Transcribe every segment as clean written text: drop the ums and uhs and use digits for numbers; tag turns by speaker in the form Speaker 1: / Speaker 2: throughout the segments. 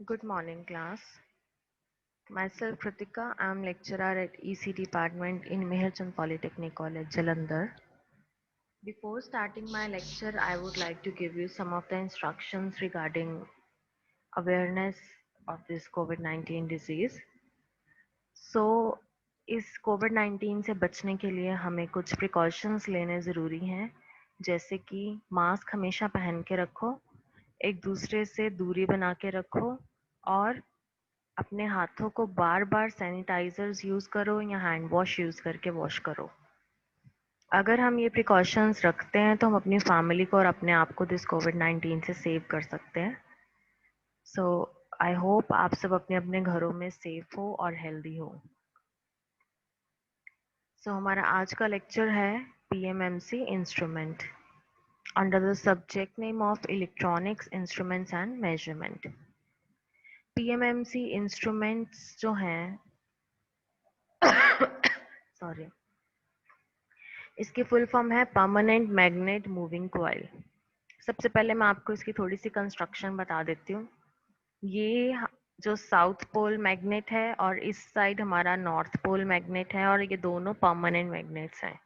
Speaker 1: Good morning, class. Myself, Kritika. I am lecturer at EC Department in Meherchand Polytechnic College, Jalandhar. Before starting my lecture, I would like to give you some of the instructions regarding awareness of this COVID-19 disease. So, इस कोविड-19 से बचने के लिए हमें कुछ precautions लेने ज़रूरी हैं, जैसे कि मास्क हमेशा पहन के रखो, एक दूसरे से दूरी बना के रखो और अपने हाथों को बार-बार सैनिटाइजर्स यूज़ करो या हैंड वॉश यूज़ करके वॉश करो। अगर हम ये प्रिकॉशंस रखते हैं तो हम अपनी फैमिली को और अपने आप को दिस कोविड-19 से सेव कर सकते हैं। सो आई होप आप सब अपने-अपने घरों में सेफ हो और हेल्दी हो। सो हमारा आज का लेक्चर है PMMC instrument under the subject name of electronics instruments and measurement. PMMC instruments जो हैं सॉरी, इसकी फुल फॉर्म है परमानेंट मैग्नेट मूविंग कॉइल। सबसे पहले मैं आपको इसकी थोड़ी सी कंस्ट्रक्शन बता देती हूँ। ये जो साउथ पोल मैग्नेट है और इस साइड हमारा नॉर्थ पोल मैग्नेट है और ये दोनों परमानेंट मैग्नेट्स हैं।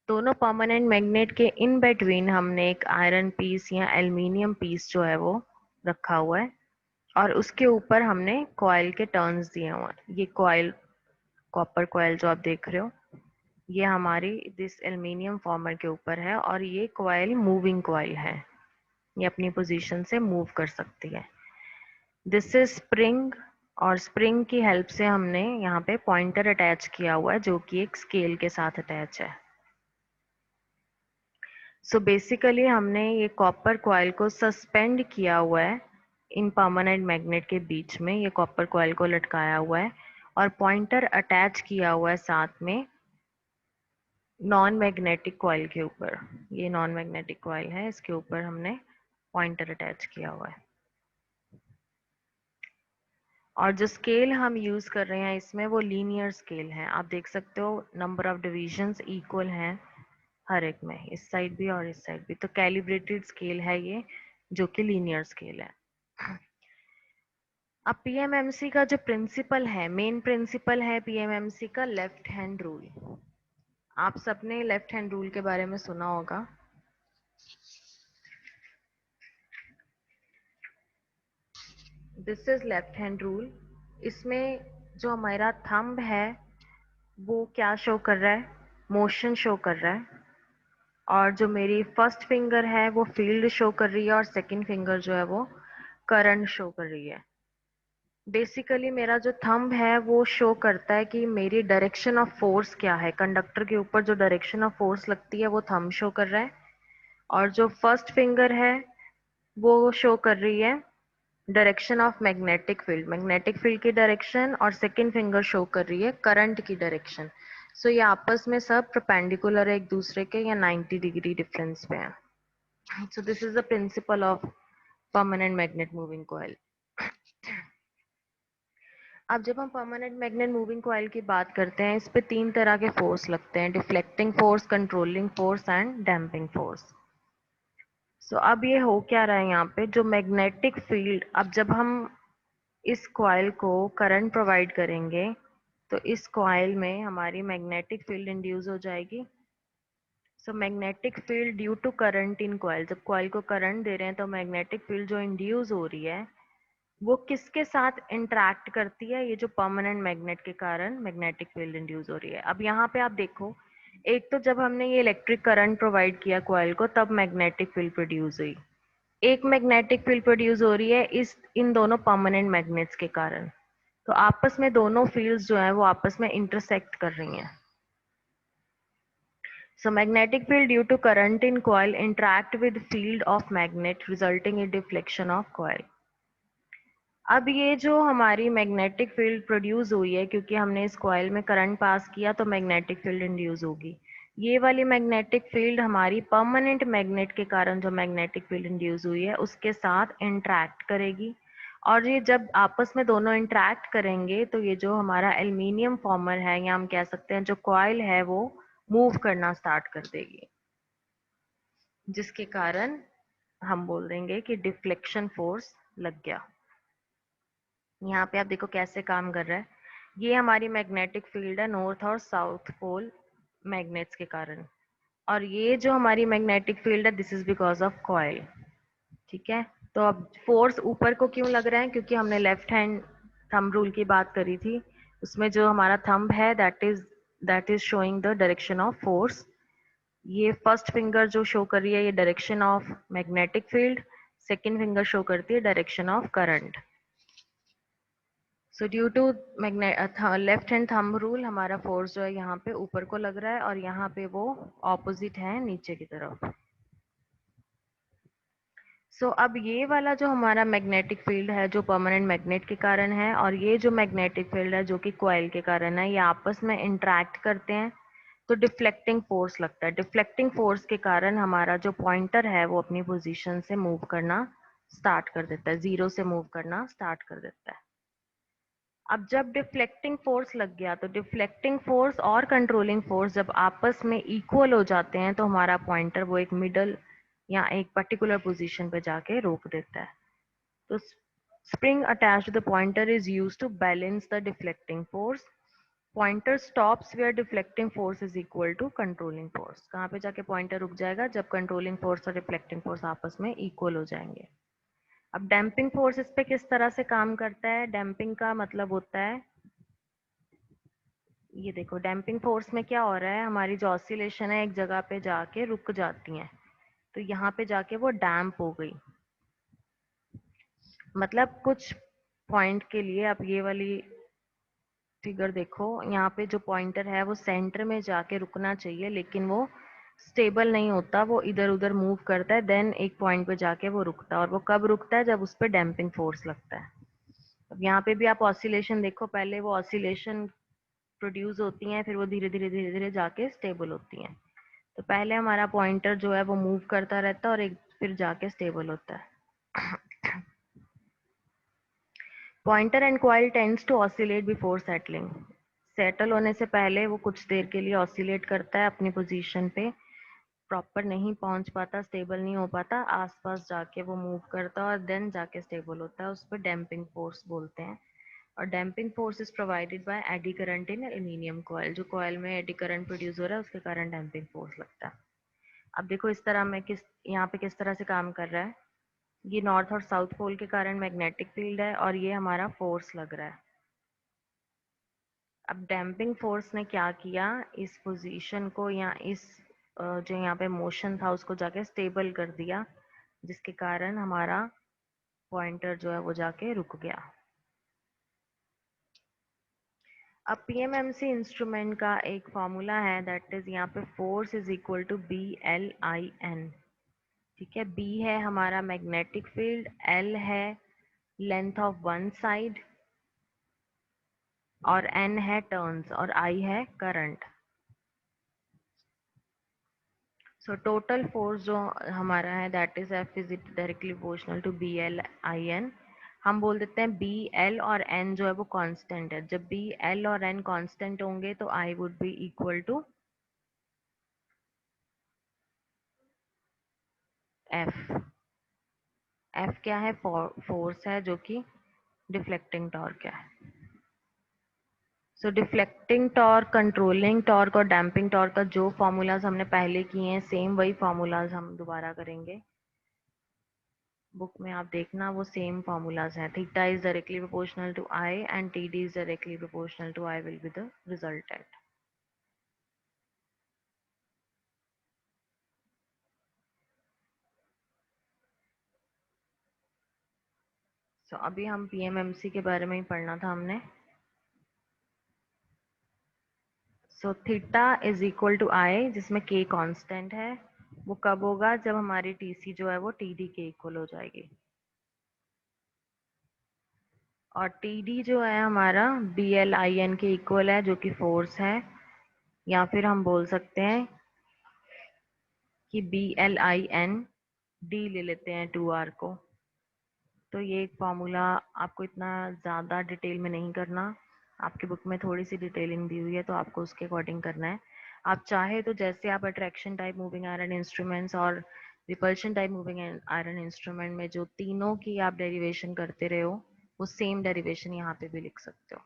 Speaker 1: दोनों परमानेंट मैग्नेट के इन बिटवीन हमने एक आयरन पीस या एल्युमिनियम पीस जो है वो रखा हुआ है और उसके ऊपर हमने कॉइल के टर्न्स दिए हुए हैं। ये कॉइल कॉपर कॉइल जो आप देख रहे हो, ये हमारी दिस एल्युमिनियम फॉर्मर के ऊपर है और ये कॉइल मूविंग कॉइल है, ये अपनी पोजीशन से मूव कर सकती है। दिस इज स्प्रिंग और स्प्रिंग की हेल्प से हमने यहाँ पे पॉइंटर अटैच किया हुआ है जो कि एक स्केल के साथ अटैच है। सो बेसिकली हमने ये कॉपर कॉइल को सस्पेंड किया हुआ है इन परमानेंट मैग्नेट के बीच में, ये कॉपर कॉइल को लटकाया हुआ है और पॉइंटर अटैच किया हुआ है साथ में नॉन मैग्नेटिक कॉइल के ऊपर। ये नॉन मैग्नेटिक कॉइल है, इसके ऊपर हमने पॉइंटर अटैच किया हुआ है और जो स्केल हम यूज कर रहे हैं इसमें वो लीनियर स्केल है। आप देख सकते हो नंबर ऑफ डिविजन्स इक्वल हैं हर एक में, इस साइड भी और इस साइड भी, तो कैलिब्रेटेड स्केल है ये जो कि लीनियर स्केल है। अब पीएमएमसी का जो प्रिंसिपल है, मेन प्रिंसिपल है पीएमएमसी का लेफ्ट हैंड रूल। आप सबने लेफ्ट हैंड रूल के बारे में सुना होगा। This is left hand rule. इसमें जो हमारा थंब है वो क्या शो कर रहा है, मोशन शो कर रहा है और जो मेरी फर्स्ट फिंगर है वो फील्ड शो कर रही है और सेकंड फिंगर जो है वो करंट शो कर रही है। बेसिकली मेरा जो थंब है वो शो करता है कि मेरी डायरेक्शन ऑफ फोर्स क्या है, कंडक्टर के ऊपर जो डायरेक्शन ऑफ फोर्स लगती है वो थंब शो कर रहा है और जो फर्स्ट फिंगर है वो शो कर रही है डायरेक्शन ऑफ मैग्नेटिक फील्ड की डायरेक्शन और सेकंड फिंगर शो कर रही है करंट की डायरेक्शन। सो ये आपस में सब परपेंडिकुलर है एक दूसरे के या 90 डिग्री डिफरेंस पे है। So this is the principle of permanent magnet moving coil. अब जब हम परमानेंट मैग्नेट मूविंग कॉइल की बात करते हैं, इस पे तीन तरह के फोर्स लगते हैं, deflecting force, controlling force and damping force. So अब ये हो क्या रहा है यहाँ पे, जो मैग्नेटिक फील्ड, अब जब हम इस कॉइल को करंट प्रोवाइड करेंगे तो इस कॉइल में हमारी मैग्नेटिक फील्ड इंड्यूस हो जाएगी। So magnetic field due to current in coil, जब कॉइल को करंट दे रहे हैं तो मैग्नेटिक फील्ड जो इंड्यूस हो रही है वो किसके साथ इंटरेक्ट करती है, ये जो परमानेंट मैग्नेट के कारण मैग्नेटिक फील्ड इंड्यूस हो रही है। अब यहाँ पे आप देखो, एक तो जब हमने ये इलेक्ट्रिक करंट प्रोवाइड किया कॉइल को तब मैग्नेटिक फील्ड प्रोड्यूस हुई, एक मैग्नेटिक फील्ड प्रोड्यूस हो रही है इस इन दोनों परमानेंट मैग्नेट्स के कारण। तो आपस में दोनों फील्ड्स जो है वो आपस में इंटरसेक्ट कर रही हैं। So magnetic field due to current in coil interact with field of magnet resulting in deflection of coil. अब ये जो हमारी मैग्नेटिक फील्ड प्रोड्यूस हुई है क्योंकि हमने इस कॉइल में करंट पास किया तो मैग्नेटिक फील्ड इंड्यूस होगी। ये वाली मैग्नेटिक फील्ड हमारी परमानेंट मैग्नेट के कारण जो मैग्नेटिक फील्ड इंड्यूस हुई है उसके साथ इंटरेक्ट करेगी और ये जब आपस में दोनों इंटरेक्ट करेंगे तो ये जो हमारा एल्युमिनियम फॉर्मर है या हम कह सकते हैं जो कॉइल है वो मूव करना स्टार्ट कर देगी, जिसके कारण हम बोल देंगे कि डिफ्लेक्शन फोर्स लग गया। यहाँ पे आप देखो कैसे काम कर रहा है। ये हमारी मैग्नेटिक फील्ड है नॉर्थ और साउथ पोल मैग्नेट्स के कारण, और ये जो हमारी मैग्नेटिक फील्ड है this is because of coil. ठीक है, तो अब फोर्स ऊपर को क्यों लग रहा है, क्योंकि हमने लेफ्ट हैंड थंब रूल की बात करी थी, उसमें जो हमारा थंब है that is showing the direction of force. ये फर्स्ट फिंगर जो शो कर रही है ये direction of magnetic field, second finger show करती है direction of current. So due to left hand thumb rule हमारा फोर्स जो है यहाँ पे ऊपर को लग रहा है, और यहाँ पे वो ऑपोजिट है नीचे की तरफ। अब ये वाला जो हमारा मैग्नेटिक फील्ड है जो परमानेंट मैग्नेट के कारण है, और ये जो मैग्नेटिक फील्ड है जो कि कॉइल के कारण है, ये आपस में इंटरेक्ट करते हैं तो डिफ्लेक्टिंग फोर्स लगता है। डिफ्लेक्टिंग फोर्स के कारण हमारा जो पॉइंटर है वो अपनी पोजीशन से मूव करना स्टार्ट कर देता है, जीरो से मूव करना स्टार्ट कर देता है। अब जब डिफ्लेक्टिंग फोर्स लग गया तो डिफ्लेक्टिंग फोर्स और कंट्रोलिंग फोर्स जब आपस में इक्वल हो जाते हैं तो हमारा पॉइंटर वो एक मिडल या एक पर्टिकुलर पोजीशन पे जाके रोक देता है। तो spring attached to the pointer is used to balance the deflecting force. Pointer stops where deflecting force is equal to controlling force. कहाँ पे जाके पॉइंटर रुक जाएगा, जब कंट्रोलिंग फोर्स और डिफ्लेक्टिंग फोर्स आपस में इक्वल हो जाएंगे। अब डैम्पिंग फोर्स इस पे किस तरह से काम करता है, डैम्पिंग का मतलब होता है, ये देखो डैम्पिंग फोर्स में क्या हो रहा है, हमारी जो ऑसिलेशन है एक जगह पे जाके रुक जाती है, तो यहाँ पे जाके वो डैम्प हो गई। मतलब कुछ पॉइंट के लिए आप ये वाली फिगर देखो, यहाँ पे जो पॉइंटर है वो सेंटर में जाके रुकना चाहिए, लेकिन वो स्टेबल नहीं होता, वो इधर उधर मूव करता है, देन एक पॉइंट पे जाके वो रुकता है। और वो कब रुकता है, जब उस पर डैम्पिंग फोर्स लगता है। अब यहाँ पे भी आप ऑसिलेशन देखो, पहले वो ऑसिलेशन प्रोड्यूस होती हैं, फिर वो धीरे धीरे धीरे धीरे जाके स्टेबल होती हैं। तो पहले हमारा पॉइंटर जो है वो मूव करता रहता है और एक फिर जाके स्टेबल होता है। Pointer and coil tends to oscillate before settling. Settle होने से पहले वो कुछ देर के लिए ऑसिलेट करता है अपनी पोजीशन पे, प्रॉपर नहीं पहुंच पाता, स्टेबल नहीं हो पाता, आसपास जाके वो मूव करता है और देन जाके स्टेबल होता है। उस पर डैम्पिंग फोर्स बोलते हैं। और damping force is provided by eddy current in aluminium coil. जो कॉइल में एडी करंट प्रोड्यूस हो रहा है उसके कारण डैम्पिंग फोर्स लगता है। अब देखो इस तरह में यहाँ पे किस तरह से काम कर रहा है। ये नॉर्थ और साउथ पोल के कारण मैग्नेटिक फील्ड है और ये हमारा फोर्स लग रहा है। अब डैम्पिंग फोर्स ने क्या किया, इस पोजीशन को या इस जो यहाँ पे मोशन था उसको जाके स्टेबल कर दिया, जिसके कारण हमारा पॉइंटर जो है वो जाके रुक गया। अब पीएमएमसी इंस्ट्रूमेंट का एक फॉर्मूला है, दैट इज यहाँ पे force is equal to BLIN। ठीक है, बी है हमारा मैग्नेटिक फील्ड, एल है लेंथ ऑफ वन साइड, और एन है टर्न्स, और आई है करंट। सो टोटल फोर्स जो हमारा है that is F is directly proportional to BLIN। हम बोल देते हैं बी एल और एन जो है वो कांस्टेंट है। जब बी एल और एन कांस्टेंट होंगे तो I would be equal to F. F क्या है, फोर्स है जो कि डिफ्लेक्टिंग टॉर्क है। So deflecting torque, controlling torque और डैम्पिंग टॉर्क का जो फॉर्मूलाज हमने पहले किए हैं सेम वही फॉर्मूलाज हम दोबारा करेंगे। बुक में आप देखना वो सेम फॉर्मूलाज हैं। Theta is directly proportional to I and TD is directly proportional to I will be the resultant. अभी हम PMMC के बारे में ही पढ़ना था हमने। थीटा इज इक्वल टू आई, जिसमें K कांस्टेंट है, वो कब होगा, जब हमारी TC जो है वो TD के इक्वल हो जाएगी। और TD जो है हमारा BLIN के इक्वल है, जो कि फोर्स है, या फिर हम बोल सकते हैं कि BLIN D ले लेते हैं 2R को। तो ये एक फॉर्मूला आपको इतना ज़्यादा डिटेल में नहीं करना, आपके बुक में थोड़ी सी डिटेलिंग दी हुई है तो आपको उसके अकॉर्डिंग करना है। आप चाहे तो जैसे आप attraction type moving iron instruments और repulsion type moving iron instrument में जो तीनों की आप डेरिवेशन करते रहे हो, वो सेम डेरिवेशन यहाँ पे भी लिख सकते हो।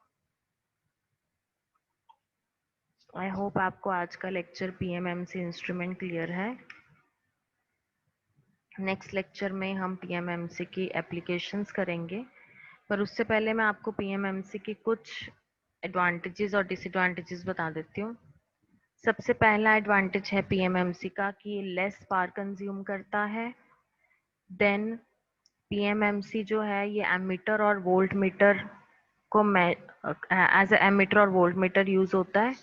Speaker 1: आई होप आपको आज का लेक्चर पीएमएमसी इंस्ट्रूमेंट क्लियर है। नेक्स्ट लेक्चर में हम पीएमएमसी की एप्लीकेशंस करेंगे, पर उससे पहले मैं आपको पीएमएमसी की कुछ एडवांटेजेस और डिसएडवांटेजेस बता देती हूँ। सबसे पहला एडवांटेज है पीएमएमसी का कि ये लेस पावर कंज्यूम करता है। देन पीएमएमसी जो है ये एमीटर और वोल्ट मीटर को एज एमीटर और वोल्ट मीटर यूज होता है।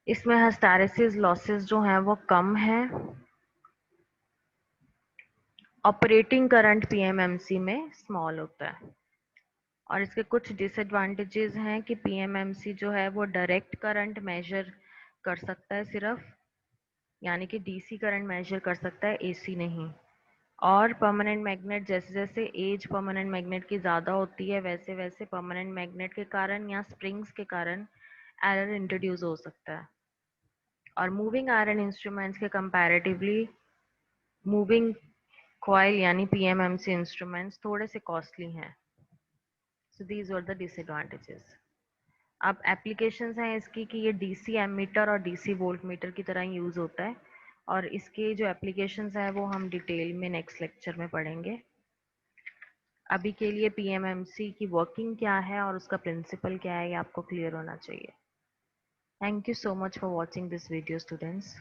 Speaker 1: इसमें हिस्टैरिसीस लॉसेस जो हैं वो कम है। ऑपरेटिंग करंट पीएमएमसी में स्मॉल होता है। और इसके कुछ डिसएडवांटेजेस हैं कि पीएमएमसी जो है वो डायरेक्ट करंट मेजर कर सकता है सिर्फ, यानी कि डीसी करंट मेजर कर सकता है, एसी नहीं। और परमानेंट मैग्नेट जैसे जैसे एज परमानेंट मैग्नेट की ज़्यादा होती है वैसे वैसे परमानेंट मैग्नेट के कारण या स्प्रिंग्स के कारण एरर इंट्रोड्यूस हो सकता है। और मूविंग आयरन इंस्ट्रूमेंट्स के कंपैरेटिवली मूविंग कॉइल यानी पीएमएमसी इंस्ट्रूमेंट्स थोड़े से कॉस्टली हैं। So these are the disadvantages. अब एप्लीकेशंस हैं इसकी कि ये डीसी एमीटर और डीसी वोल्ट मीटर की तरह यूज़ होता है, और इसके जो एप्लीकेशंस हैं वो हम डिटेल में नेक्स्ट लेक्चर में पढ़ेंगे। अभी के लिए पीएमएमसी की वर्किंग क्या है और उसका प्रिंसिपल क्या है ये आपको क्लियर होना चाहिए। Thank you so much for watching this video students.